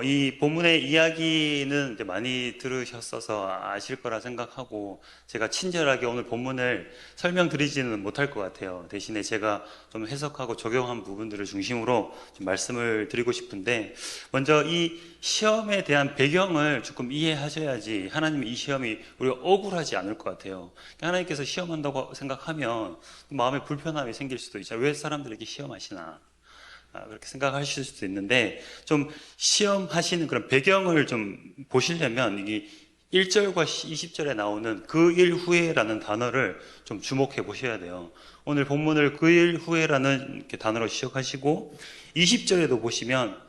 이 본문의 이야기는 이제 많이 들으셨어서 아실 거라 생각하고 제가 친절하게 오늘 본문을 설명드리지는 못할 것 같아요. 대신에 제가 좀 해석하고 적용한 부분들을 중심으로 좀 말씀을 드리고 싶은데, 먼저 이 시험에 대한 배경을 조금 이해하셔야지 하나님이 이 시험이 우리가 억울하지 않을 것 같아요. 하나님께서 시험한다고 생각하면 마음에 불편함이 생길 수도 있죠. 왜 사람들에게 시험하시나? 그렇게 생각하실 수도 있는데, 좀 시험하시는 그런 배경을 좀 보시려면 이게 1절과 20절에 나오는 그 일 후에라는 단어를 좀 주목해 보셔야 돼요. 오늘 본문을 그 일 후에라는 이렇게 단어로 시작하시고 20절에도 보시면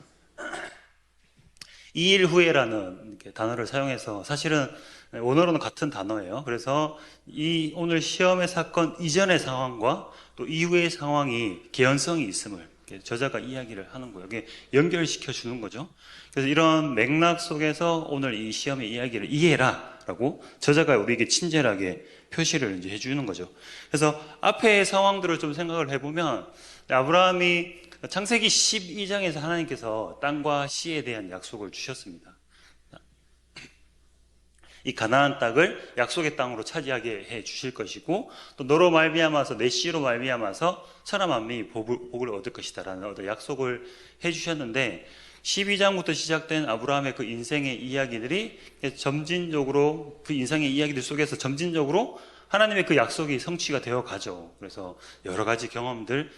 이 일 후에라는 이렇게 단어를 사용해서 사실은 원어로는 같은 단어예요. 그래서 이 오늘 시험의 사건 이전의 상황과 또 이후의 상황이 개연성이 있음을 저자가 이야기를 하는 거예요. 이게 연결시켜 주는 거죠. 그래서 이런 맥락 속에서 오늘 이 시험의 이야기를 이해해라 라고 저자가 우리에게 친절하게 표시를 이제 해주는 거죠. 그래서 앞의 상황들을 좀 생각을 해보면, 아브라함이 창세기 12장에서 하나님께서 땅과 씨에 대한 약속을 주셨습니다. 이 가나안 땅을 약속의 땅으로 차지하게 해 주실 것이고, 또 너로 말미암아서 내 씨로 말미암아서 천하 만민이 복을 얻을 것이다라는 어떤 약속을 해 주셨는데, 12장부터 시작된 아브라함의 그 인생의 이야기들이 점진적으로, 그 인생의 이야기들 속에서 점진적으로 하나님의 그 약속이 성취가 되어 가죠. 그래서 여러 가지 경험들,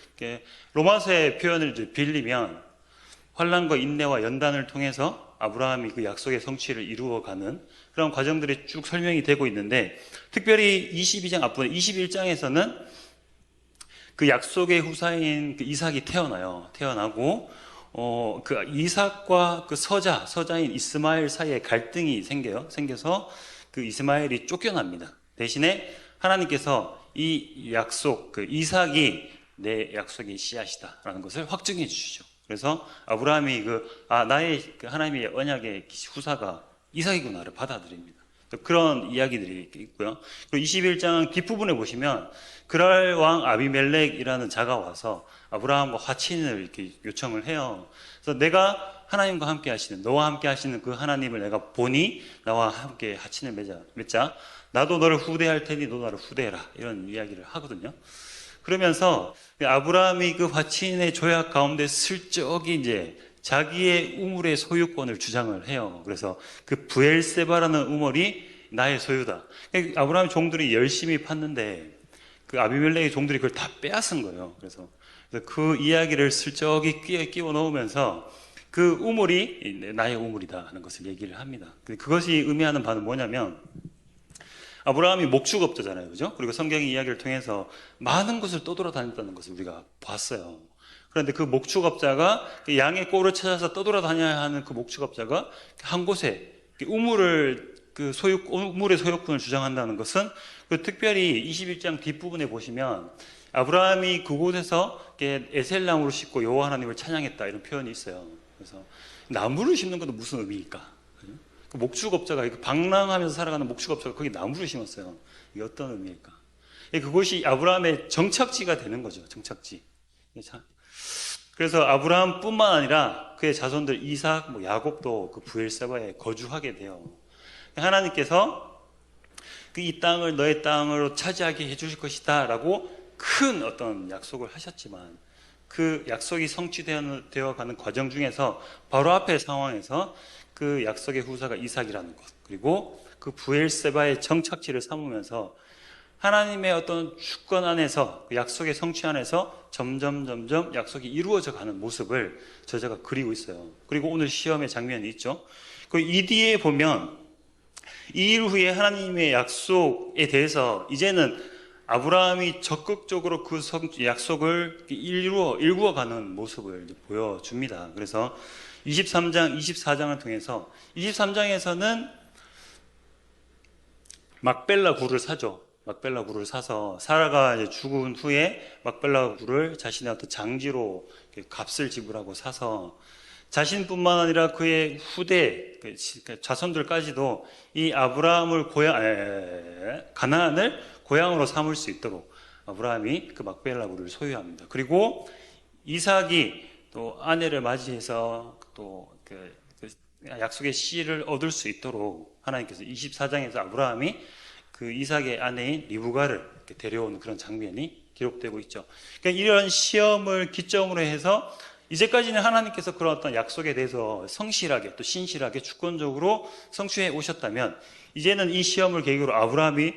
로마서의 표현을 빌리면 환난과 인내와 연단을 통해서 아브라함이 그 약속의 성취를 이루어가는 그런 과정들이 쭉 설명이 되고 있는데, 특별히 22장 앞부분 21장에서는 그 약속의 후사인 그 이삭이 태어나고 그 이삭과 그 서자인 이스마엘 사이에 갈등이 생겨서 그 이스마엘이 쫓겨납니다. 대신에 하나님께서 이 약속, 그 이삭이 내 약속의 씨앗이다라는 것을 확증해 주시죠. 그래서 아브라함이 나의 그 하나님의 언약의 후사가 이삭이구나를 받아들입니다. 그런 이야기들이 있고요. 그리고 21장 뒷부분에 보시면 그랄 왕 아비멜렉이라는 자가 와서 아브라함과 화친을 이렇게 요청을 해요. 그래서 내가 하나님과 함께 하시는, 너와 함께 하시는 그 하나님을 내가 보니 나와 함께 화친을 맺자. 나도 너를 후대할 테니 너 나를 후대해라. 이런 이야기를 하거든요. 그러면서 아브라함이 그 화친의 조약 가운데 슬쩍이 이제 자기의 우물의 소유권을 주장을 해요. 그래서 그 브엘세바라는 우물이 나의 소유다. 아브라함 종들이 열심히 팠는데 그 아비멜렉의 종들이 그걸 다 빼앗은 거예요. 그래서 그 이야기를 슬쩍이 끼워 넣으면서 그 우물이 나의 우물이다 하는 것을 얘기를 합니다. 그것이 의미하는 바는 뭐냐면, 아브라함이 목축업자잖아요. 그죠? 그리고 성경의 이야기를 통해서 많은 것을 떠돌아다녔다는 것을 우리가 봤어요. 그런데 그 목축업자가 그 양의 꼴을 찾아서 떠돌아다녀야 하는 그 목축업자가 한 곳에 우물의 소유권을 주장한다는 것은, 특별히 21장 뒷부분에 보시면 아브라함이 그곳에서 에셀나무를 심고 여호와 하나님을 찬양했다 이런 표현이 있어요. 그래서 나무를 심는 것도 무슨 의미일까? 그 목축업자가, 방랑하면서 살아가는 목축업자가 거기 나무를 심었어요. 이게 어떤 의미일까? 그것이 아브라함의 정착지가 되는 거죠. 정착지. 그래서 아브라함뿐만 아니라 그의 자손들 이삭, 야곱도 그 브엘세바에 거주하게 돼요. 하나님께서 이 땅을 너의 땅으로 차지하게 해주실 것이다 라고 큰 어떤 약속을 하셨지만, 그 약속이 성취되어 가는 과정 중에서 바로 앞의 상황에서 그 약속의 후사가 이삭이라는 것, 그리고 그 브엘세바의 정착지를 삼으면서 하나님의 어떤 주권 안에서, 그 약속의 성취 안에서 점점 약속이 이루어져 가는 모습을 저자가 그리고 있어요. 그리고 오늘 시험의 장면이 있죠. 이 뒤에 보면 이 일 후에 하나님의 약속에 대해서 이제는 아브라함이 적극적으로 그 약속을 일구어 가는 모습을 보여줍니다. 그래서 23장, 24장을 통해서 23장에서는 막벨라 굴을 사죠. 막벨라 굴을 사서 사라가 이제 죽은 후에 막벨라 굴을 자신의 어떤 장지로 값을 지불하고 사서 자신뿐만 아니라 그의 후대 자손들까지도 이 가나안을 고향으로 삼을 수 있도록 아브라함이 그 막벨라 굴을 소유합니다. 그리고 이삭이 또 아내를 맞이해서 또 약속의 씨를 얻을 수 있도록 하나님께서 24장에서 아브라함이 그 이삭의 아내인 리브가를 이렇게 데려오는 그런 장면이 기록되고 있죠. 그러니까 이런 시험을 기점으로 해서 이제까지는 하나님께서 그런 어떤 약속에 대해서 성실하게 또 신실하게 주권적으로 성취해 오셨다면, 이제는 이 시험을 계기로 아브라함이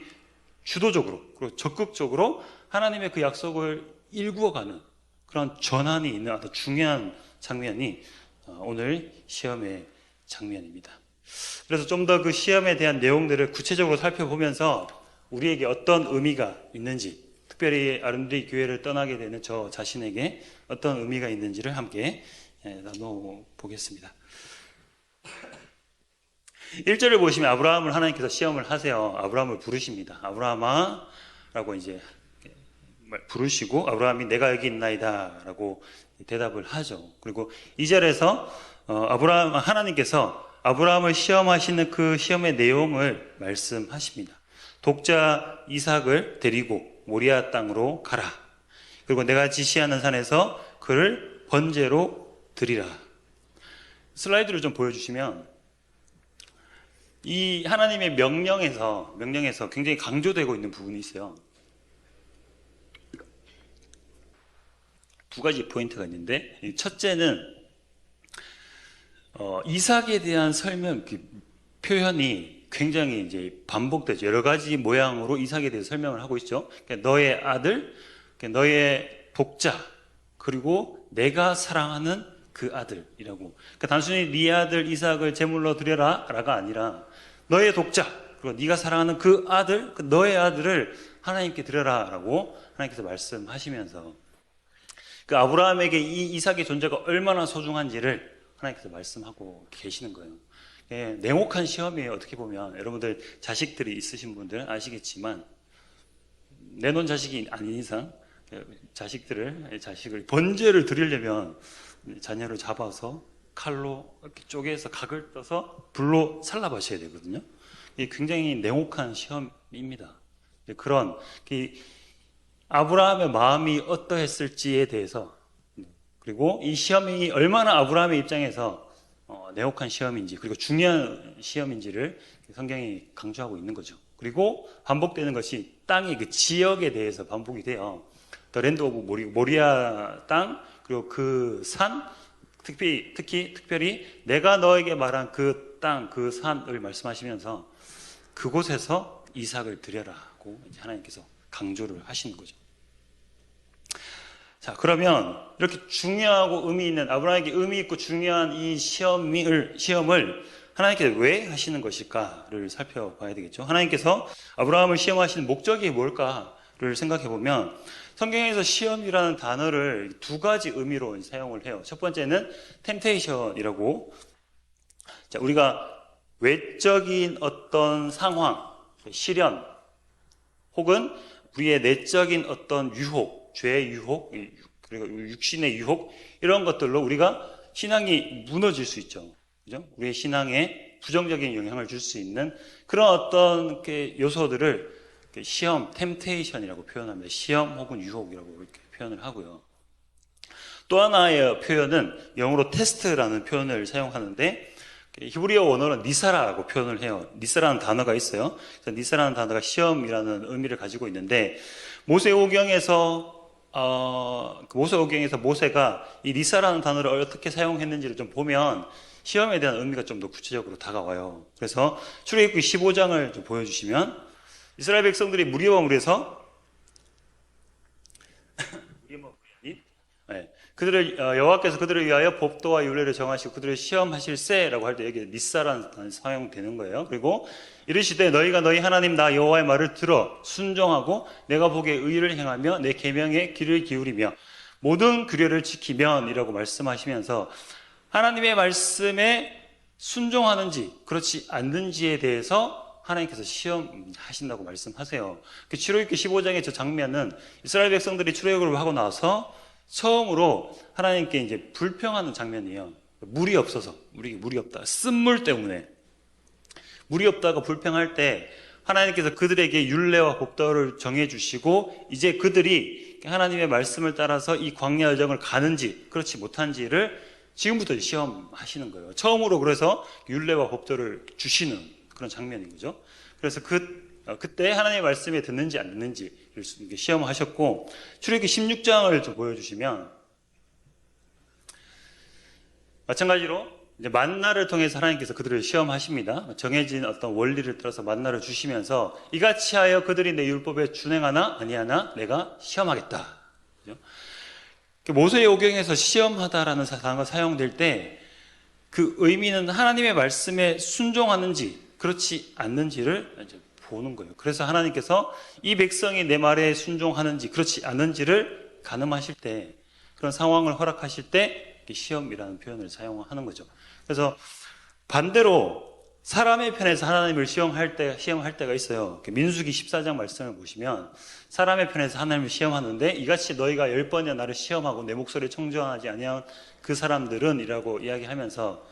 주도적으로 그리고 적극적으로 하나님의 그 약속을 일구어가는 그런 전환이 있는 아주 중요한 장면이 오늘 시험의 장면입니다. 그래서 좀 더 그 시험에 대한 내용들을 구체적으로 살펴보면서 우리에게 어떤 의미가 있는지, 특별히 아름드리 교회를 떠나게 되는 저 자신에게 어떤 의미가 있는지를 함께 나눠보겠습니다. 1절을 보시면 아브라함을 하나님께서 시험을 하세요. 아브라함을 부르십니다. 아브라함아 라고 이제 부르시고, 아브라함이 내가 여기 있나이다 라고 대답을 하죠. 그리고 2절에서 하나님께서 아브라함을 시험하시는 그 시험의 내용을 말씀하십니다. 독자 이삭을 데리고 모리아 땅으로 가라. 그리고 내가 지시하는 산에서 그를 번제로 드리라. 슬라이드를 좀 보여주시면, 이 하나님의 명령에서 굉장히 강조되고 있는 부분이 있어요. 두 가지 포인트가 있는데, 첫째는 이삭에 대한 설명, 표현이 굉장히 이제 반복되죠. 여러 가지 모양으로 이삭에 대해서 설명을 하고 있죠. 그러니까 너의 아들, 너의 독자, 그리고 내가 사랑하는 그 아들이라고. 그러니까 단순히 네 아들 이삭을 제물로 드려라 라가 아니라 너의 독자, 그리고 네가 사랑하는 그 아들, 너의 아들을 하나님께 드려라 라고 하나님께서 말씀하시면서 그 아브라함에게 이 이삭의 존재가 얼마나 소중한지를 하나님께서 말씀하고 계시는 거예요. 냉혹한 시험이에요. 어떻게 보면 여러분들 자식들이 있으신 분들은 아시겠지만, 내놓은 자식이 아닌 이상 자식을 번제를 드리려면 자녀를 잡아서 칼로 이렇게 쪼개서 각을 떠서 불로 살라바셔야 되거든요. 이게 굉장히 냉혹한 시험입니다. 그런 아브라함의 마음이 어떠했을지에 대해서, 그리고 이 시험이 얼마나 아브라함의 입장에서 냉혹한 시험인지, 그리고 중요한 시험인지를 성경이 강조하고 있는 거죠. 그리고 반복되는 것이 땅의 그 지역에 대해서 반복이 돼요. The land of 모리아 땅, 그리고 그 산, 특별히 내가 너에게 말한 그 땅, 그 산을 말씀하시면서 그곳에서 이삭을 드려라고 이제 하나님께서 강조를 하시는 거죠. 자, 그러면 이렇게 중요하고 의미 있는, 아브라함에게 의미 있고 중요한 이 시험을 하나님께서 왜 하시는 것일까를 살펴봐야 되겠죠. 하나님께서 아브라함을 시험하시는 목적이 뭘까를 생각해 보면, 성경에서 시험이라는 단어를 두 가지 의미로 사용을 해요. 첫 번째는 템테이션이라고, 자, 우리가 외적인 어떤 상황, 시련, 혹은 우리의 내적인 어떤 유혹, 죄의 유혹, 그리고 육신의 유혹, 이런 것들로 우리가 신앙이 무너질 수 있죠. 그죠? 우리의 신앙에 부정적인 영향을 줄 수 있는 그런 어떤 요소들을 시험, 템테이션이라고 표현합니다. 시험 혹은 유혹이라고 이렇게 표현을 하고요. 또 하나의 표현은 영어로 테스트라는 표현을 사용하는데, 히브리어 원어는 니사라고 표현을 해요. 니사라는 단어가 있어요. 그래서 니사라는 단어가 시험이라는 의미를 가지고 있는데, 모세오경에서 모세가 이 니사라는 단어를 어떻게 사용했는지를 좀 보면 시험에 대한 의미가 좀 더 구체적으로 다가와요. 그래서 출애굽기 15장을 좀 보여주시면, 이스라엘 백성들이 무리해서 여호와께서 그들을 위하여 법도와 율례를 정하시고 그들을 시험하실세라고 할 때 여기 니사라는 단어가 사용되는 거예요. 그리고 이르시되 너희가 너희 하나님 나 여호와의 말을 들어 순종하고 내가 보기에 의를 행하며 내 계명에 귀를 기울이며 모든 규례를 지키면이라고 말씀하시면서 하나님의 말씀에 순종하는지 그렇지 않는지에 대해서 하나님께서 시험하신다고 말씀하세요. 그 출애굽기 15장의 저 장면은 이스라엘 백성들이 출애굽을 하고 나서 처음으로 하나님께 이제 불평하는 장면이에요. 물이 없어서, 물이 없다. 쓴물 때문에. 물이 없다고 불평할 때 하나님께서 그들에게 율례와 법도를 정해주시고 이제 그들이 하나님의 말씀을 따라서 이 광야 여정을 가는지 그렇지 못한지를 지금부터 시험하시는 거예요. 처음으로 그래서 율례와 법도를 주시는 그런 장면인 거죠. 그래서 그때 하나님의 말씀에 듣는지 안 듣는지를 시험하셨고, 출애굽기 16장을 좀 보여주시면 마찬가지로 이제 만나를 통해서 하나님께서 그들을 시험하십니다. 정해진 어떤 원리를 따라서 만나를 주시면서 이같이 하여 그들이 내 율법에 준행하나 아니하나 내가 시험하겠다. 모세의 오경에서 시험하다라는 단어가 사용될 때 그 의미는 하나님의 말씀에 순종하는지 그렇지 않는지를 이제 보는 거예요. 그래서 하나님께서 이 백성이 내 말에 순종하는지 그렇지 않는지를 가늠하실 때, 그런 상황을 허락하실 때 시험이라는 표현을 사용하는 거죠. 그래서 반대로 사람의 편에서 하나님을 시험할 때가 있어요. 민수기 14장 말씀을 보시면 사람의 편에서 하나님을 시험하는데, 이같이 너희가 10번이나 나를 시험하고 내 목소리를 청종하지 아니한 그 사람들은 이라고 이야기하면서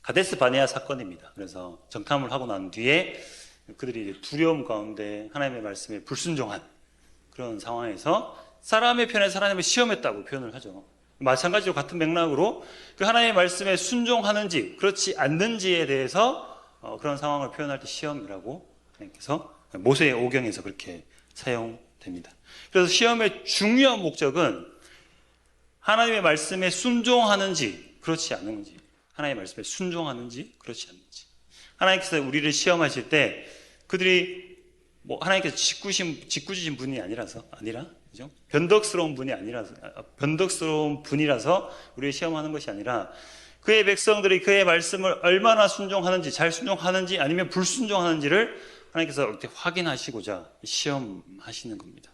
가데스 바네아 사건입니다. 그래서 정탐을 하고 난 뒤에 그들이 두려움 가운데 하나님의 말씀에 불순종한 그런 상황에서 사람의 편에서 하나님을 시험했다고 표현을 하죠. 마찬가지로 같은 맥락으로 그 하나님의 말씀에 순종하는지 그렇지 않는지에 대해서 그런 상황을 표현할 때 시험이라고 하나님께서 모세의 오경에서 그렇게 사용됩니다. 그래서 시험의 중요한 목적은 하나님의 말씀에 순종하는지 그렇지 않은지, 하나님의 말씀에 순종하는지 그렇지 않는지. 하나님께서 우리를 시험하실 때 그들이 하나님께서 짓궂으신 분이 아니라 그죠? 변덕스러운 분이라서 우리를 시험하는 것이 아니라 그의 백성들이 그의 말씀을 얼마나 순종하는지, 잘 순종하는지 아니면 불순종하는지를 하나님께서 이렇게 확인하시고자 시험하시는 겁니다.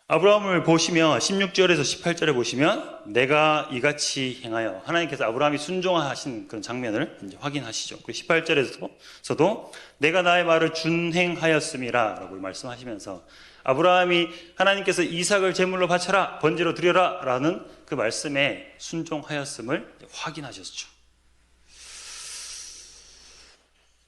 아브라함을 보시면 16절에서 18절에 보시면 내가 이같이 행하여, 하나님께서 아브라함이 순종하신 그런 장면을 이제 확인하시죠. 그리고 18절에서도 내가 나의 말을 준행하였음이라 라고 말씀하시면서 아브라함이 하나님께서 이삭을 제물로 바쳐라, 번제로 드려라 라는 그 말씀에 순종하였음을 확인하셨죠.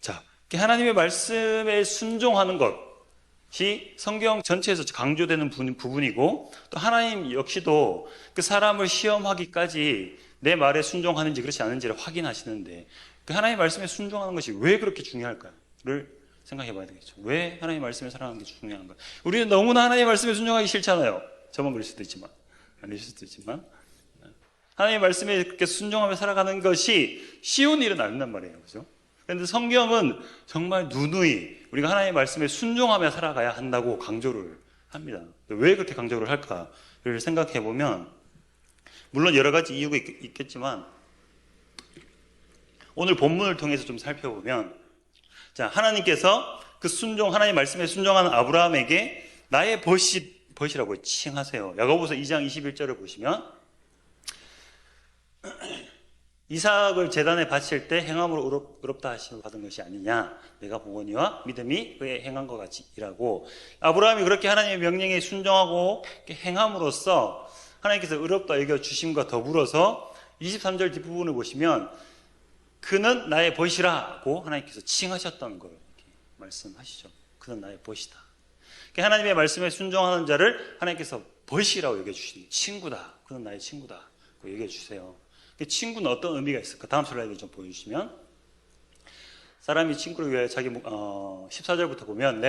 자, 하나님의 말씀에 순종하는 것이 성경 전체에서 강조되는 부분이고, 또 하나님 역시도 그 사람을 시험하기까지 내 말에 순종하는지 그렇지 않은지를 확인하시는데, 그 하나님의 말씀에 순종하는 것이 왜 그렇게 중요할까를 생각해 봐야 되겠죠. 왜 하나님의 말씀에 살아가는 게 중요한가? 우리는 너무나 하나님의 말씀에 순종하기 싫잖아요. 저만 그럴 수도 있지만, 아닐 수도 있지만, 하나님의 말씀에 그렇게 순종하며 살아가는 것이 쉬운 일은 아니란 말이에요. 그죠? 그런데 성경은 정말 누누이 우리가 하나님의 말씀에 순종하며 살아가야 한다고 강조를 합니다. 왜 그렇게 강조를 할까를 생각해 보면, 물론 여러 가지 이유가 있겠지만 오늘 본문을 통해서 좀 살펴보면, 자, 하나님께서 그 하나님의 말씀에 순종하는 아브라함에게 나의 벗이라고 칭하세요. 야고보서 2장 21절을 보시면 이삭을 제단에 바칠 때 행함으로 의롭다 하심을 받은 것이 아니냐, 내가 보거니와 믿음이 그의 행한 것 같이 이라고, 아브라함이 그렇게 하나님의 명령에 순종하고 행함으로써 하나님께서 의롭다 여겨주심과 더불어서 23절 뒷부분을 보시면 그는 나의 벗이라고 하나님께서 칭하셨다는 걸 이렇게 말씀하시죠. 그는 나의 벗이다. 하나님의 말씀에 순종하는 자를 하나님께서 벗이라고 여겨주시는, 친구다, 그는 나의 친구다 고 여겨주세요. 친구는 어떤 의미가 있을까? 다음 슬라이드 좀 보여주시면, 사람이 친구를 위하여 14절부터 보면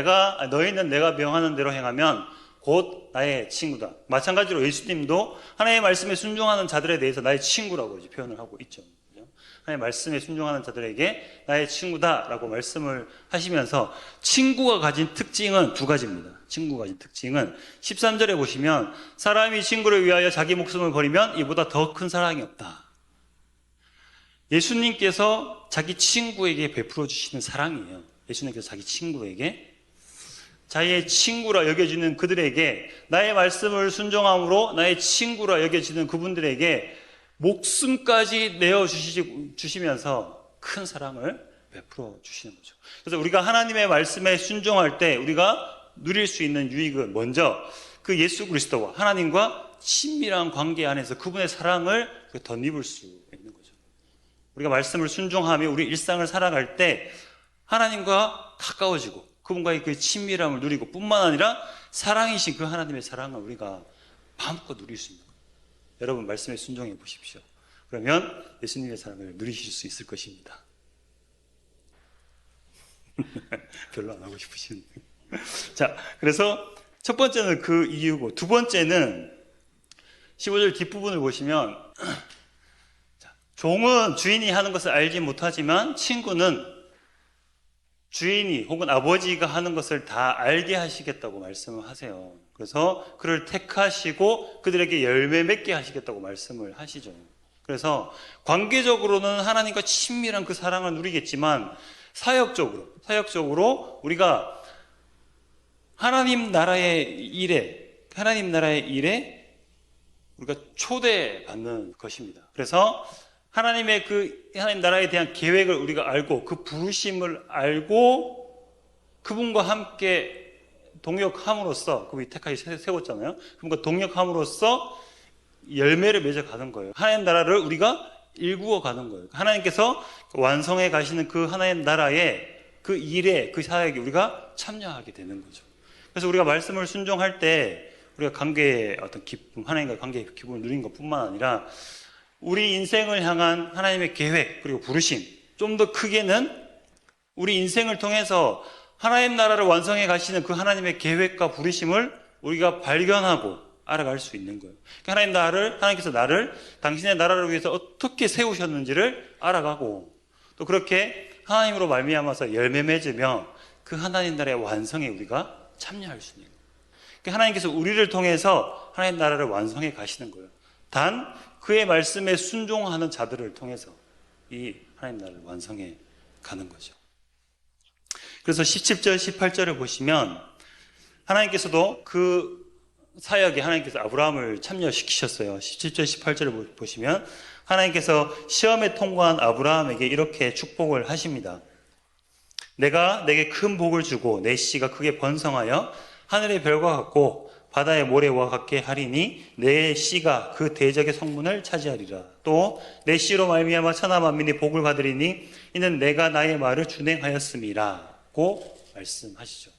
너희는 내가 명하는 대로 행하면 곧 나의 친구다. 마찬가지로 예수님도 하나님의 말씀에 순종하는 자들에 대해서 나의 친구라고 이제 표현을 하고 있죠. 하나님의 말씀에 순종하는 자들에게 나의 친구다라고 말씀을 하시면서, 친구가 가진 특징은 두 가지입니다. 친구가 가진 특징은 13절에 보시면 사람이 친구를 위하여 자기 목숨을 버리면 이보다 더 큰 사랑이 없다. 예수님께서 자기 친구에게 베풀어 주시는 사랑이에요. 예수님께서 자기 친구에게, 자기의 친구라 여겨지는 그들에게, 나의 말씀을 순종함으로 나의 친구라 여겨지는 그분들에게 목숨까지 내어주시면서 큰 사랑을 베풀어 주시는 거죠. 그래서 우리가 하나님의 말씀에 순종할 때 우리가 누릴 수 있는 유익은, 먼저 그 예수 그리스도와 하나님과 친밀한 관계 안에서 그분의 사랑을 덧입을 수 있는 거죠. 우리가 말씀을 순종하며 우리 일상을 살아갈 때 하나님과 가까워지고 그분과의 그 친밀함을 누리고, 뿐만 아니라 사랑이신 그 하나님의 사랑을 우리가 마음껏 누릴 수 있는 거예요. 여러분 말씀에 순종해 보십시오. 그러면 예수님의 사랑을 누리실 수 있을 것입니다. 별로 안 하고 싶으시는데. 자, 그래서 첫 번째는 그 이유고, 두 번째는 15절 뒷부분을 보시면, 자, 종은 주인이 하는 것을 알지 못하지만 친구는 주인이 혹은 아버지가 하는 것을 다 알게 하시겠다고 말씀을 하세요. 그래서 그를 택하시고 그들에게 열매 맺게 하시겠다고 말씀을 하시죠. 그래서 관계적으로는 하나님과 친밀한 그 사랑을 누리겠지만 사역적으로 우리가 하나님 나라의 일에 우리가 초대받는 것입니다. 그래서 하나님 나라에 대한 계획을 우리가 알고 그 부르심을 알고 그분과 함께 동역함으로써, 그분이 택하시 세웠잖아요. 그분과 동역함으로써 열매를 맺어가는 거예요. 하나님 나라를 우리가 일구어 가는 거예요. 하나님께서 완성해 가시는 그 하나님 나라의 그 일에, 그 사역에 우리가 참여하게 되는 거죠. 그래서 우리가 말씀을 순종할 때 우리가 관계의 어떤 기쁨, 하나님과 관계의 기쁨을 누리는 것뿐만 아니라 우리 인생을 향한 하나님의 계획 그리고 부르심, 좀 더 크게는 우리 인생을 통해서 하나님 나라를 완성해 가시는 그 하나님의 계획과 부르심을 우리가 발견하고 알아갈 수 있는 거예요. 하나님께서 나를 당신의 나라를 위해서 어떻게 세우셨는지를 알아가고, 또 그렇게 하나님으로 말미암아서 열매 맺으며 그 하나님 나라의 완성에 우리가 참여할 수 있는 거예요. 그러니까 하나님께서 우리를 통해서 하나님 나라를 완성해 가시는 거예요. 단 그의 말씀에 순종하는 자들을 통해서 이 하나님 나라를 완성해 가는 거죠. 그래서 17절, 18절을 보시면 하나님께서도 그 사역에 하나님께서 아브라함을 참여시키셨어요. 17절, 18절을 보시면 하나님께서 시험에 통과한 아브라함에게 이렇게 축복을 하십니다. 내가 내게 큰 복을 주고 내 씨가 크게 번성하여 하늘의 별과 같고 바다의 모래와 같게 하리니 내 씨가 그 대적의 성문을 차지하리라. 또 내 씨로 말미암아 천하 만민이 복을 받으리니 이는 내가 나의 말을 준행하였음이라고 말씀하시죠.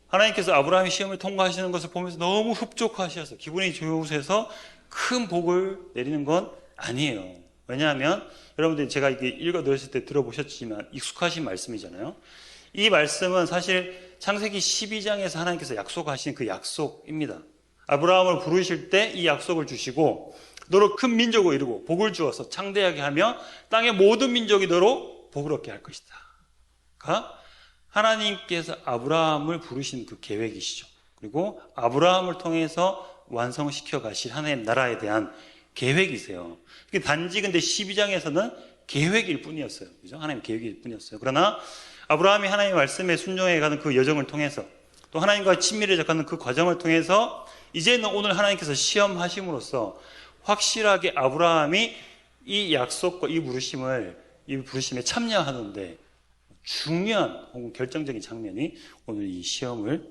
하나님께서 아브라함이 시험을 통과하시는 것을 보면서 너무 흡족하셔서 기분이 좋으셔서 큰 복을 내리는 건 아니에요. 왜냐하면 여러분들이 제가 이게 읽어드렸을 때 들어보셨지만 익숙하신 말씀이잖아요. 이 말씀은 사실 창세기 12장에서 하나님께서 약속하신 그 약속입니다. 아브라함을 부르실 때 이 약속을 주시고 너로 큰 민족을 이루고 복을 주어서 창대하게 하며 땅의 모든 민족이 너로 복을 얻게 할 것이다. 하나님께서 아브라함을 부르신 그 계획이시죠. 그리고 아브라함을 통해서 완성시켜 가실 하나님 나라에 대한 계획이세요. 단지 근데 12장에서는 계획일 뿐이었어요. 그죠? 하나님 계획일 뿐이었어요. 그러나 아브라함이 하나님의 말씀에 순종해 가는 그 여정을 통해서 또 하나님과 친밀해져 가는 그 과정을 통해서 이제는 오늘 하나님께서 시험하심으로써 확실하게 아브라함이 이 약속과 이 부르심에 참여하는데 중요한 혹은 결정적인 장면이 오늘 이 시험이죠.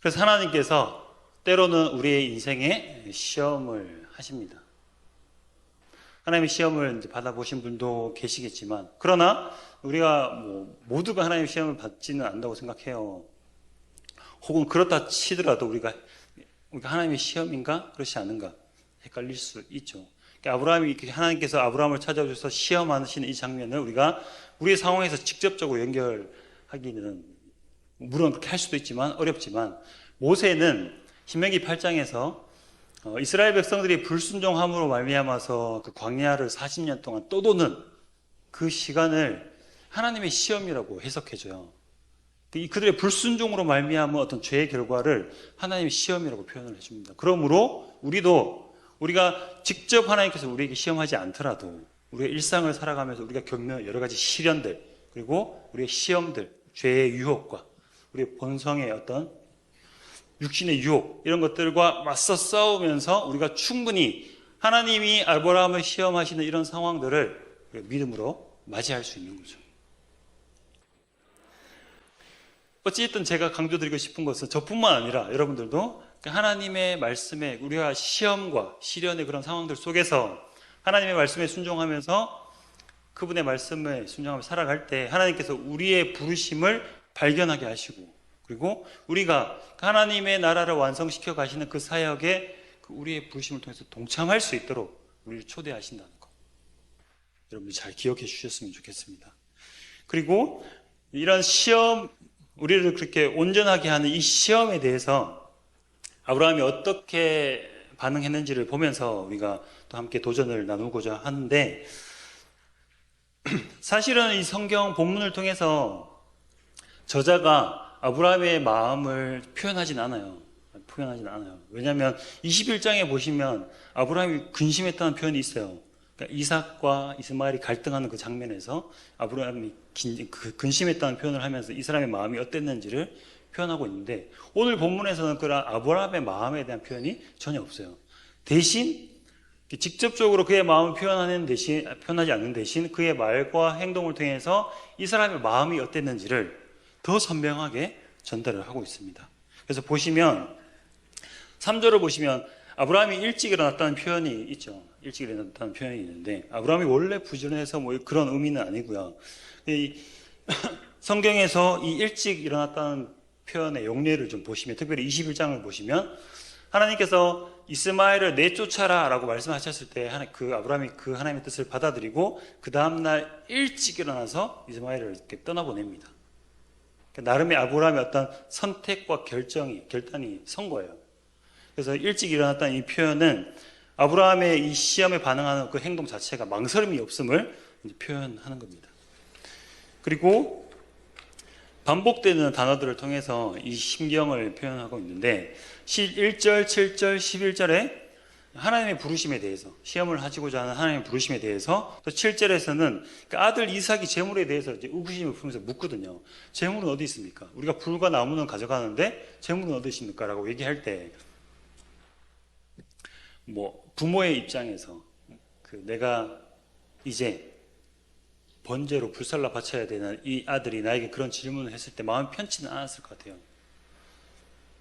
그래서 하나님께서 때로는 우리의 인생에 시험을 하십니다. 하나님의 시험을 받아보신 분도 계시겠지만, 그러나 우리가 모두가 하나님의 시험을 받지는 않는다고 생각해요. 혹은 그렇다 치더라도 우리가 하나님의 시험인가? 그렇지 않은가? 헷갈릴 수 있죠. 하나님께서 아브라함을 찾아오셔서 시험하시는 이 장면을 우리가 우리의 상황에서 직접적으로 연결하기는 물론 그렇게 할 수도 있지만 어렵지만, 모세는 신명기 8장에서 이스라엘 백성들이 불순종함으로 말미암아서 그 광야를 40년 동안 떠도는 그 시간을 하나님의 시험이라고 해석해줘요. 그들의 불순종으로 말미암은 어떤 죄의 결과를 하나님의 시험이라고 표현을 해줍니다. 그러므로 우리가 직접 하나님께서 우리에게 시험하지 않더라도 우리의 일상을 살아가면서 우리가 겪는 여러 가지 시련들, 그리고 우리의 시험들, 죄의 유혹과 우리의 본성의 어떤 육신의 유혹, 이런 것들과 맞서 싸우면서 우리가 충분히 하나님이 아브라함을 시험하시는 이런 상황들을 믿음으로 맞이할 수 있는 거죠. 어찌됐든 제가 강조드리고 싶은 것은 저뿐만 아니라 여러분들도 하나님의 말씀에 우리가 시험과 시련의 그런 상황들 속에서 하나님의 말씀에 순종하면서 그분의 말씀에 순종하며 살아갈 때 하나님께서 우리의 부르심을 발견하게 하시고, 그리고 우리가 하나님의 나라를 완성시켜 가시는 그 사역에 우리의 부르심을 통해서 동참할 수 있도록 우리를 초대하신다는 것, 여러분들 잘 기억해 주셨으면 좋겠습니다. 그리고 이런 시험, 우리를 그렇게 온전하게 하는 이 시험에 대해서 아브라함이 어떻게 반응했는지를 보면서 우리가 또 함께 도전을 나누고자 하는데, 사실은 이 성경 본문을 통해서 저자가 아브라함의 마음을 표현하진 않아요. 왜냐하면 21장에 보시면 아브라함이 근심했다는 표현이 있어요. 그러니까 이삭과 이스마엘이 갈등하는 그 장면에서 아브라함이 근심했다는 표현을 하면서 이 사람의 마음이 어땠는지를 표현하고 있는데, 오늘 본문에서는 그런 아브라함의 마음에 대한 표현이 전혀 없어요. 대신 직접적으로 그의 마음을 표현하지 않는 대신 그의 말과 행동을 통해서 이 사람의 마음이 어땠는지를 더 선명하게 전달을 하고 있습니다. 그래서 보시면 3절을 보시면 아브라함이 일찍 일어났다는 표현이 있죠. 일찍 일어났다는 표현이 있는데, 아브라함이 원래 부지런해서 뭐 그런 의미는 아니고요. 성경에서 이 일찍 일어났다는 표현의 용례를 좀 보시면, 특별히 21장을 보시면 하나님께서 이스마엘을 내쫓아라 라고 말씀하셨을 때 아브라함이 그 하나님의 뜻을 받아들이고 그 다음날 일찍 일어나서 이스마엘을 이렇게 떠나보냅니다. 나름의 아브라함의 어떤 선택과 결단이 선 거예요. 그래서 일찍 일어났다는 이 표현은 아브라함의 이 시험에 반응하는 그 행동 자체가 망설임이 없음을 표현하는 겁니다. 그리고 반복되는 단어들을 통해서 이 심경을 표현하고 있는데, 1절, 7절, 11절에 하나님의 부르심에 대해서, 시험을 하시고자 하는 하나님의 부르심에 대해서, 또 7절에서는 그 아들 이삭이 재물에 대해서 이제 의구심을 품으면서 묻거든요. 재물은 어디 있습니까? 우리가 불과 나무는 가져가는데 재물은 어디 있습니까? 라고 얘기할 때, 부모의 입장에서 내가 이제 번제로 불살라 바쳐야 되는 이 아들이 나에게 그런 질문을 했을 때 마음이 편치는 않았을 것 같아요.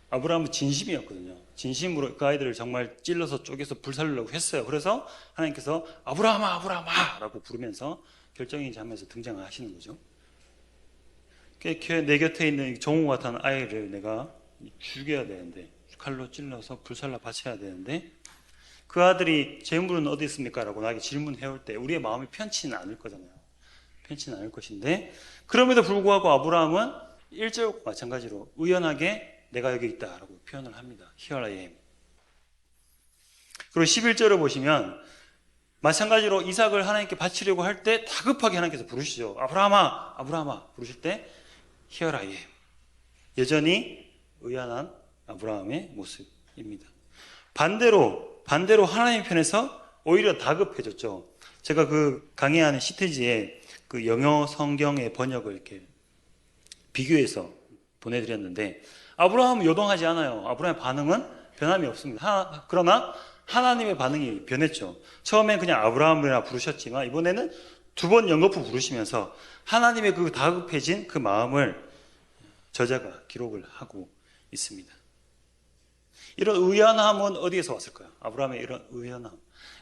아브라함은 진심이었거든요. 진심으로 그 아이들을 정말 찔러서 쪼개서 불살르려고 했어요. 그래서 하나님께서 아브라함아, 아브라함아 라고 부르면서 결정인지 하면서 등장을 하시는 거죠. 내 곁에 있는 종우 같은 아이를 내가 죽여야 되는데, 칼로 찔러서 불살라 바쳐야 되는데, 그 아들이 재물은 어디 있습니까? 라고 나에게 질문해올 때 우리의 마음이 편치는 않을 거잖아요. 편치는 않을 것인데, 그럼에도 불구하고 아브라함은 1절과 마찬가지로 의연하게 내가 여기 있다라고 표현을 합니다. Here I am. 그리고 11절을 보시면 마찬가지로 이삭을 하나님께 바치려고 할 때 다급하게 하나님께서 부르시죠. 아브라함아, 아브라함아 부르실 때 Here I am. 여전히 의연한 아브라함의 모습입니다. 반대로 하나님 편에서 오히려 다급해졌죠. 제가 그 강의하는 시트지에 그 영어 성경의 번역을 이렇게 비교해서 보내드렸는데, 아브라함은 요동하지 않아요. 아브라함의 반응은 변함이 없습니다. 그러나 하나님의 반응이 변했죠. 처음엔 그냥 아브라함이라 부르셨지만 이번에는 두 번 연거푸 부르시면서 하나님의 그 다급해진 그 마음을 저자가 기록을 하고 있습니다. 이런 의연함은 어디에서 왔을까요? 아브라함의 이런 의연함.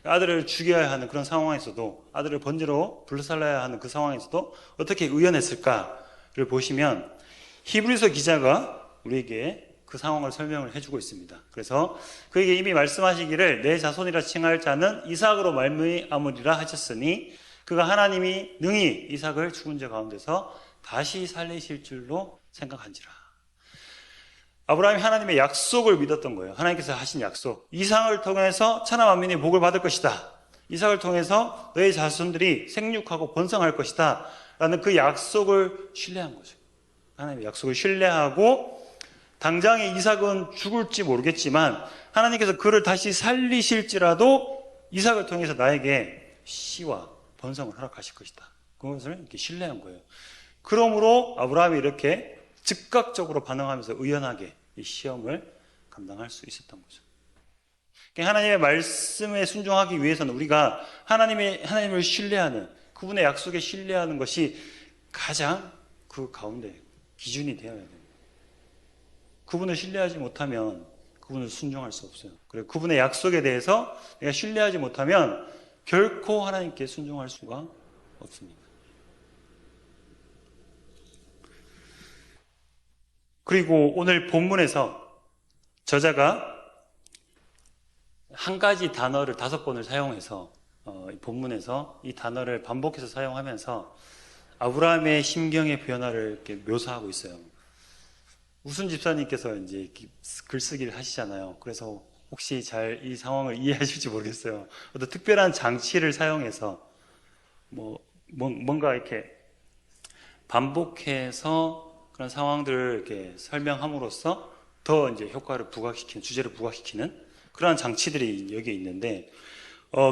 아들을 죽여야 하는 그런 상황에서도, 아들을 번제로 불살라야 하는 그 상황에서도 어떻게 의연했을까를 보시면 히브리서 기자가 우리에게 그 상황을 설명을 해주고 있습니다. 그래서 그에게 이미 말씀하시기를 내 자손이라 칭할 자는 이삭으로 말미암으리라 하셨으니 그가 하나님이 능히 이삭을 죽은 자 가운데서 다시 살리실 줄로 생각한지라. 아브라함이 하나님의 약속을 믿었던 거예요. 하나님께서 하신 약속. 이삭을 통해서 천하 만민이 복을 받을 것이다. 이삭을 통해서 너의 자손들이 생육하고 번성할 것이다. 라는 그 약속을 신뢰한 거죠. 하나님의 약속을 신뢰하고 당장의 이삭은 죽을지 모르겠지만 하나님께서 그를 다시 살리실지라도 이삭을 통해서 나에게 씨와 번성을 허락하실 것이다. 그것을 이렇게 신뢰한 거예요. 그러므로 아브라함이 이렇게 즉각적으로 반응하면서 의연하게 이 시험을 감당할 수 있었던 거죠. 하나님의 말씀에 순종하기 위해서는 우리가 하나님을 신뢰하는, 그분의 약속에 신뢰하는 것이 가장 그 가운데 기준이 되어야 됩니다. 그분을 신뢰하지 못하면 그분을 순종할 수 없어요. 그리고 그분의 약속에 대해서 내가 신뢰하지 못하면 결코 하나님께 순종할 수가 없습니다. 그리고 오늘 본문에서 저자가 한 가지 단어를 5번을 사용해서 이 본문에서 이 단어를 반복해서 사용하면서 아브라함의 심경의 변화를 이렇게 묘사하고 있어요. 우순 집사님께서 이제 글쓰기를 하시잖아요. 그래서 혹시 잘 이 상황을 이해하실지 모르겠어요. 어떤 특별한 장치를 사용해서 뭔가 이렇게 반복해서 그런 상황들을 이렇게 설명함으로써 더 이제 효과를 부각시키는, 주제를 부각시키는 그러한 장치들이 여기에 있는데,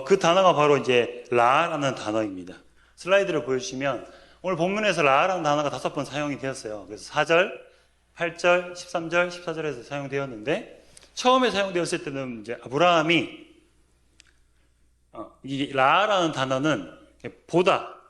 그 단어가 바로 이제 라라는 단어입니다. 슬라이드를 보여주시면 오늘 본문에서 라라는 단어가 5번 사용이 되었어요. 그래서 4절, 8절, 13절, 14절에서 사용되었는데, 처음에 사용되었을 때는 이제 아브라함이 이 라라는 단어는 보다,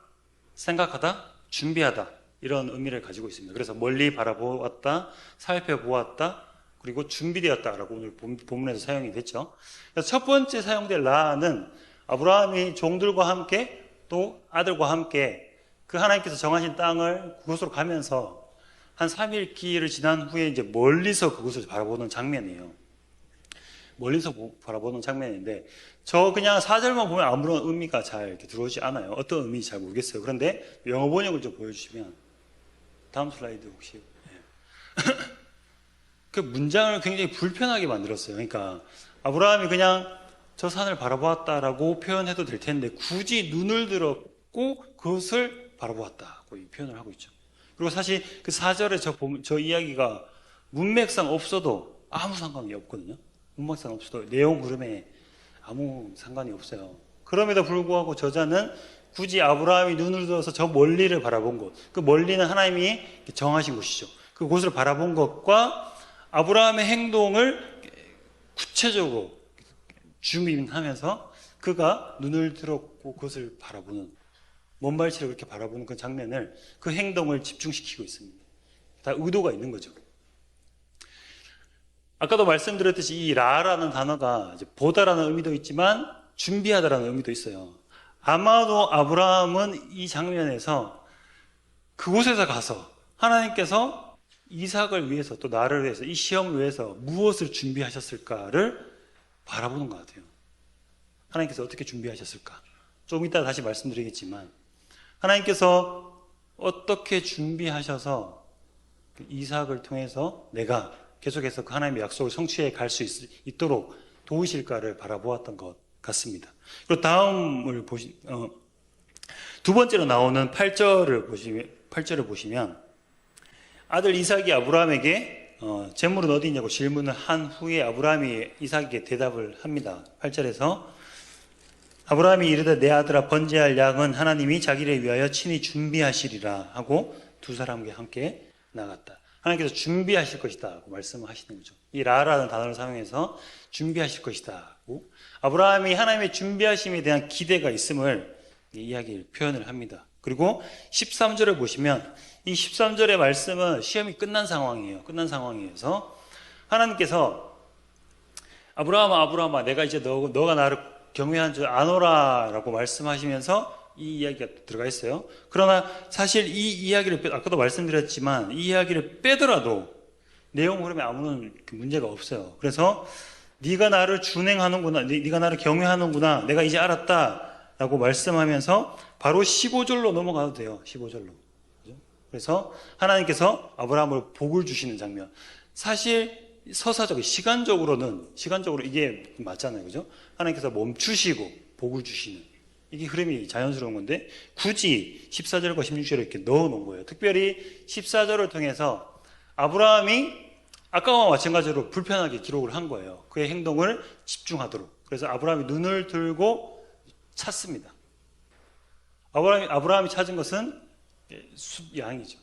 생각하다, 준비하다 이런 의미를 가지고 있습니다. 그래서 멀리 바라보았다, 살펴보았다, 그리고 준비되었다라고 오늘 본문에서 사용이 됐죠. 그래서 첫 번째 사용된 라는 아브라함이 종들과 함께 또 아들과 함께 그 하나님께서 정하신 땅을 그곳으로 가면서 한 3일 길을 지난 후에 이제 멀리서 그곳을 바라보는 장면이에요. 멀리서 바라보는 장면인데, 저 그냥 4절만 보면 아무런 의미가 잘 이렇게 들어오지 않아요. 어떤 의미인지 잘 모르겠어요. 그런데 영어 번역을 좀 보여주시면, 다음 슬라이드 혹시. 그 문장을 굉장히 불편하게 만들었어요. 그러니까 아브라함이 그냥 저 산을 바라보았다라고 표현해도 될 텐데, 굳이 눈을 들었고 그것을 바라보았다고 이 표현을 하고 있죠. 그리고 사실 그 4절에 저 이야기가 문맥상 없어도 아무 상관이 없거든요. 문맥상 없어도 내용 흐름에 아무 상관이 없어요. 그럼에도 불구하고 저자는 굳이 아브라함이 눈을 들어서 저 멀리를 바라본 곳, 그 멀리는 하나님이 정하신 곳이죠. 그곳을 바라본 것과 아브라함의 행동을 구체적으로 주민하면서 그가 눈을 들었고 그것을 바라보는, 먼발치를 그렇게 바라보는 그 장면을, 그 행동을 집중시키고 있습니다. 다 의도가 있는 거죠. 아까도 말씀드렸듯이 이 라라는 단어가 이제 보다라는 의미도 있지만 준비하다라는 의미도 있어요. 아마도 아브라함은 이 장면에서 그곳에서 가서 하나님께서 이삭을 위해서 또 나를 위해서 이 시험을 위해서 무엇을 준비하셨을까를 바라보는 것 같아요. 하나님께서 어떻게 준비하셨을까? 좀 이따 다시 말씀드리겠지만 하나님께서 어떻게 준비하셔서 이삭을 통해서 내가 계속해서 그 하나님의 약속을 성취해 갈 수 있도록 도우실까를 바라보았던 것 같습니다. 그리고 다음을 두 번째로 나오는 8절을 보시면 아들 이삭이 아브라함에게 재물은 어디 있냐고 질문을 한 후에 아브라함이 이삭에게 대답을 합니다. 8절에서 아브라함이 이르되 내 아들아 번제할 양은 하나님이 자기를 위하여 친히 준비하시리라 하고 두 사람과 함께 나갔다. 하나님께서 준비하실 것이다 고 말씀을 하시는 거죠. 이 라라는 단어를 사용해서 준비하실 것이다 고 아브라함이 하나님의 준비하심에 대한 기대가 있음을 이야기를 표현을 합니다. 그리고 13절을 보시면 이 13절의 말씀은 시험이 끝난 상황이에요. 끝난 상황이어서 하나님께서 아브라함아 내가 이제 너가 나를 경외한 줄 아노라 라고 말씀하시면서 이 이야기가 들어가 있어요. 그러나 사실 이 이야기를 아까도 말씀드렸지만 이 이야기를 빼더라도 내용 흐름에 아무런 문제가 없어요. 그래서 네가 나를 준행하는구나, 네가 나를 경외하는구나, 내가 이제 알았다 라고 말씀하면서 바로 15절로 넘어가도 돼요. 15절로. 그래서 하나님께서 아브라함을 복을 주시는 장면. 사실 서사적, 시간적으로 이게 맞잖아요. 그죠? 하나님께서 멈추시고 복을 주시는. 이게 흐름이 자연스러운 건데 굳이 14절과 16절을 이렇게 넣어 놓은 거예요. 특별히 14절을 통해서 아브라함이 아까와 마찬가지로 불편하게 기록을 한 거예요. 그의 행동을 집중하도록. 그래서 아브라함이 눈을 들고 찾습니다. 아브라함이 찾은 것은 숫양이죠.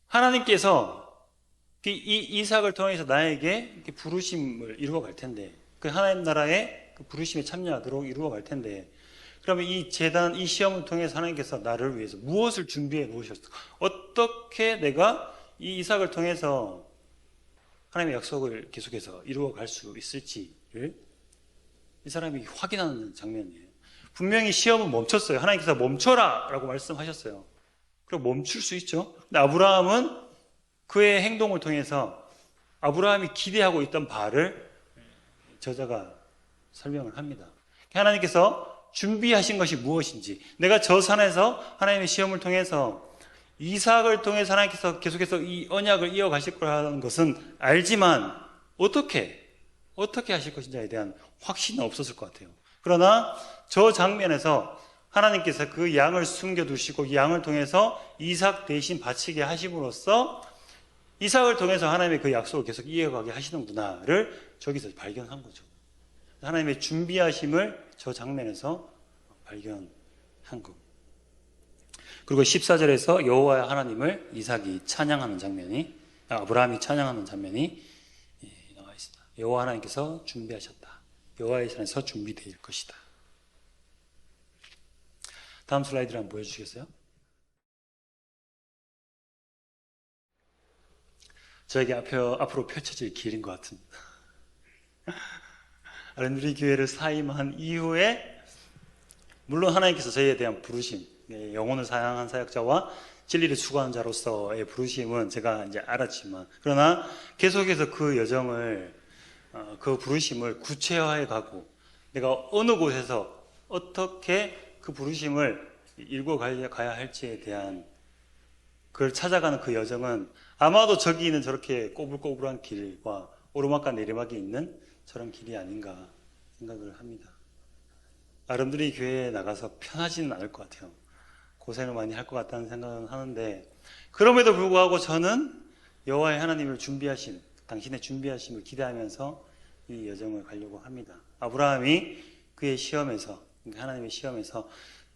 하나님께서 이 이삭을 통해서 나에게 부르심을 이루어 갈 텐데, 그 하나님 나라의 그 부르심에 참여하도록 이루어 갈 텐데, 그러면 이 재단, 이 시험을 통해서 하나님께서 나를 위해서 무엇을 준비해 놓으셨을까? 어떻게 내가 이 이삭을 통해서 하나님의 약속을 계속해서 이루어 갈 수 있을지를 이 사람이 확인하는 장면이에요. 분명히 시험은 멈췄어요. 하나님께서 멈춰라 라고 말씀하셨어요. 그럼 멈출 수 있죠. 근데 아브라함은 그의 행동을 통해서 아브라함이 기대하고 있던 바를 저자가 설명을 합니다. 하나님께서 준비하신 것이 무엇인지, 내가 저 산에서 하나님의 시험을 통해서 이삭을 통해서 하나님께서 계속해서 이 언약을 이어가실 거라는 것은 알지만 어떻게 하실 것인지에 대한 확신은 없었을 것 같아요. 그러나 저 장면에서 하나님께서 그 양을 숨겨두시고 이 양을 통해서 이삭 대신 바치게 하심으로써 이삭을 통해서 하나님의 그 약속을 계속 이어가게 하시는구나를 저기서 발견한 거죠. 하나님의 준비하심을 저 장면에서 발견한 것. 그리고 14절에서 여호와 하나님을 이삭이 찬양하는 장면이, 아브라함이 찬양하는 장면이 나와 있습니다. 여호와 하나님께서 준비하셨다. 여호와의 산에서 준비될 것이다. 다음 슬라이드를 한번 보여주시겠어요? 저에게 앞으로 펼쳐질 길인 것 같습니다. 아름드리 교회를 사임한 이후에 물론 하나님께서 저희에 대한 부르심, 영혼을 사랑한 사역자와 진리를 추구하는 자로서의 부르심은 제가 이제 알았지만, 그러나 계속해서 그 여정을, 그 부르심을 구체화해 가고 내가 어느 곳에서 어떻게 그 부르심을 일궈 가야 할지에 대한 그걸 찾아가는 그 여정은 아마도 저기는 저렇게 꼬불꼬불한 길과 오르막과 내리막이 있는 저런 길이 아닌가 생각을 합니다. 아름드리 교회에 나가서 편하지는 않을 것 같아요. 고생을 많이 할 것 같다는 생각은 하는데, 그럼에도 불구하고 저는 여호와의 하나님을 준비하신, 당신의 준비하심을 기대하면서 이 여정을 가려고 합니다. 아브라함이 그의 시험에서, 하나님의 시험에서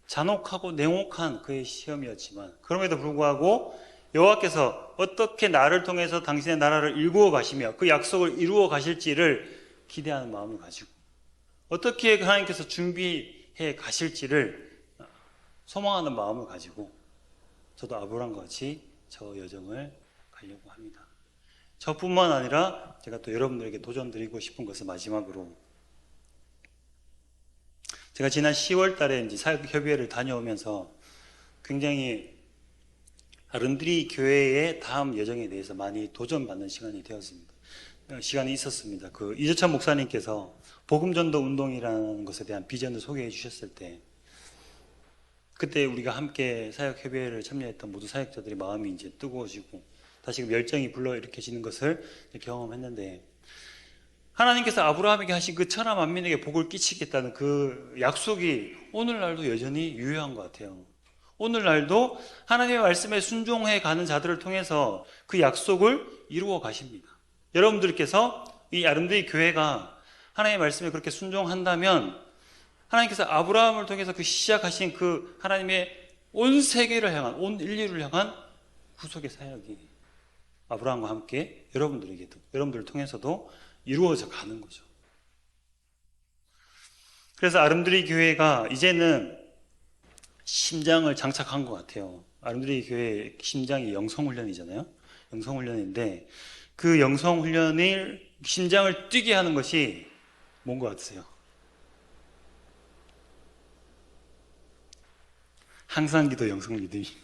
잔혹하고 냉혹한 그의 시험이었지만, 그럼에도 불구하고 여호와께서 어떻게 나를 통해서 당신의 나라를 일구어 가시며 그 약속을 이루어 가실지를 기대하는 마음을 가지고, 어떻게 하나님께서 준비해 가실지를 소망하는 마음을 가지고 저도 아브라함과 같이 저 여정을 가려고 합니다. 저뿐만 아니라 제가 또 여러분들에게 도전드리고 싶은 것은, 마지막으로 제가 지난 10월 달에 이제 사역협의회를 다녀오면서 굉장히 아름드리 교회의 다음 여정에 대해서 많이 도전받는 시간이 있었습니다. 그 이재천 목사님께서 복음전도 운동이라는 것에 대한 비전을 소개해 주셨을 때, 그때 우리가 함께 사역협의회를 참여했던 모두 사역자들의 마음이 이제 뜨거워지고 다시금 열정이 불러일으켜지는 것을 경험했는데, 하나님께서 아브라함에게 하신 그 천하 만민에게 복을 끼치겠다는 그 약속이 오늘날도 여전히 유효한 것 같아요. 오늘날도 하나님의 말씀에 순종해 가는 자들을 통해서 그 약속을 이루어 가십니다. 여러분들께서 이 아름드리 교회가 하나님의 말씀에 그렇게 순종한다면, 하나님께서 아브라함을 통해서 그 시작하신 그 하나님의 온 세계를 향한, 온 인류를 향한 구속의 사역이 아브라함과 함께 여러분들을 통해서도 이루어져 가는 거죠. 그래서 아름드리 교회가 이제는 심장을 장착한 것 같아요. 아름드리 교회의 심장이 영성훈련이잖아요. 영성훈련인데 그 영성훈련을, 심장을 뛰게 하는 것이 뭔 것 같으세요? 항상기도 영성 믿음입니다.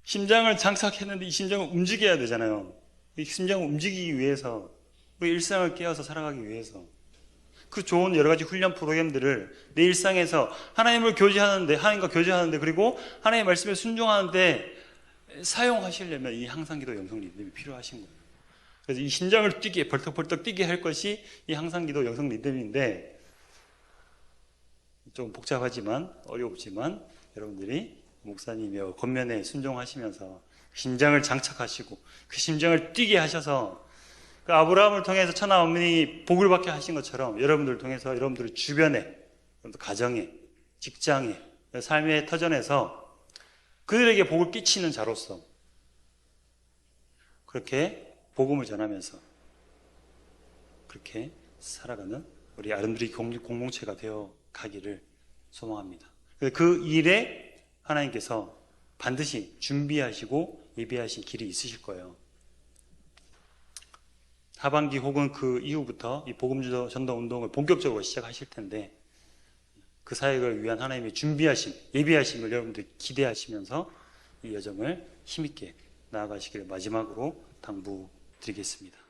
심장을 장착했는데 이 심장을 움직여야 되잖아요. 이 심장을 움직이기 위해서, 우리 일상을 깨워서 살아가기 위해서 그 좋은 여러 가지 훈련 프로그램들을 내 일상에서 하나님과 교제하는데 그리고 하나님의 말씀에 순종하는데 사용하시려면 이 항상기도 영성 리듬이 필요하신 거예요. 그래서 이 심장을 뛰게, 벌떡벌떡 뛰게 할 것이 이 항상기도 영성 리듬인데, 좀 복잡하지만 어렵지만 여러분들이 목사님의 권면에 순종하시면서 심장을 장착하시고 그 심장을 뛰게 하셔서 그 아브라함을 통해서 천하 만민이 복을 받게 하신 것처럼 여러분들을 통해서 여러분들 주변에, 여러분들 가정에, 직장에, 삶의 터전에서 그들에게 복을 끼치는 자로서 그렇게 복음을 전하면서 그렇게 살아가는 우리 아름드리 공동체가 되어 가기를 소망합니다. 그 일에 하나님께서 반드시 준비하시고 예비하신 길이 있으실 거예요. 하반기 혹은 그 이후부터 이 복음 전도 운동을 본격적으로 시작하실 텐데 그 사역을 위한 하나님의 준비하심, 예비하심을 여러분들 기대하시면서 이 여정을 힘있게 나아가시기를 마지막으로 당부드리겠습니다.